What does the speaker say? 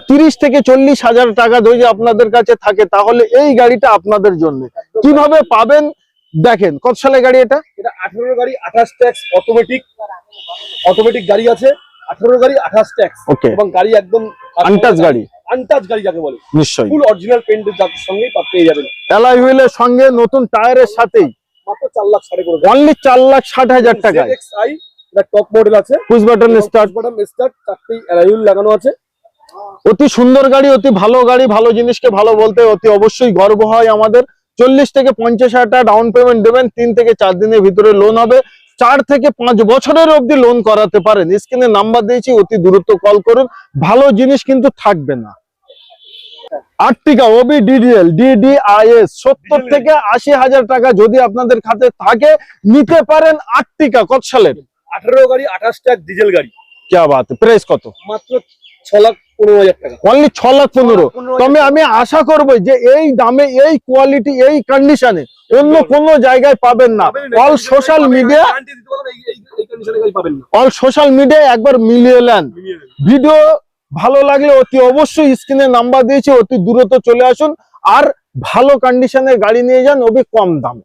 30 থেকে 40 হাজার টাকা যদি আপনাদের কাছে থাকে তাহলে এই গাড়িটা আপনাদের জন্য। কিভাবে পাবেন দেখেন। কত সালে গাড়ি এটা? এটা 18 গাড়ি 28 ট্যাক্স অটোমেটিক গাড়ি আছে। 18 গাড়ি 28 ট্যাক্স এবং গাড়ি একদম আনটাচ গাড়ি। আনটাচ গাড়ি যাকে বলে, নিশ্চয়ই ফুল অরিজিনাল পেইন্টের সঙ্গেই পেয়ে যাবেন। অ্যালয় হুইলের সঙ্গে নতুন টায়ারের সাথেই মাত্র 4 লাখ 60 করে, অনলি 4,60,000 টাকা। ZXi এটা টপ মডেল আছে, পুশ বাটন স্টার্ট, চারটি অ্যালয় হুইল লাগানো আছে। অতি সুন্দর গাড়ি, অতি ভালো গাড়ি। ভালো জিনিসকে ভালো বলতে অতি অবশ্যই গর্ব হয় আমাদের। 40 থেকে 50 হাজার টাকা ডাউন পেমেন্ট দেবেন, 3 থেকে 4 দিনের ভিতরে লোন হবে। 4 থেকে 5 বছরের অবধি লোন করাতে পারেন। স্ক্রিনে নাম্বার দিয়েছি, অতি দ্রুত কল করুন। ভালো জিনিস কিন্তু থাকবে না। আর্টিকা ওবি ডিডিএল ডিডিআইএস 70 থেকে 80 হাজার টাকা যদি আপনাদের খাতে থাকে নিতে পারেন। আর্টিকা কত সালের? 18 গাড়ি 28 ট্যাক্স ডিজেল গাড়ি। কি বাত, প্রাইস কত? মাত্র 6,15,000 টাকা, অনলি 6,15,000। তবে আমি আশা করব যে এই দামে, এই কোয়ালিটি, এই কন্ডিশনে অন্য কোন জায়গায় পাবেন না। অল সোশ্যাল মিডিয়া, একবার মিলিয়ে নেন। ভিডিও ভালো লাগলে অতি অবশ্যই স্ক্রিনে নাম্বার দিয়েছি, অতি দ্রুত চলে আসুন আর ভালো কন্ডিশনের গাড়ি নিয়ে যান, অতি কম দামে।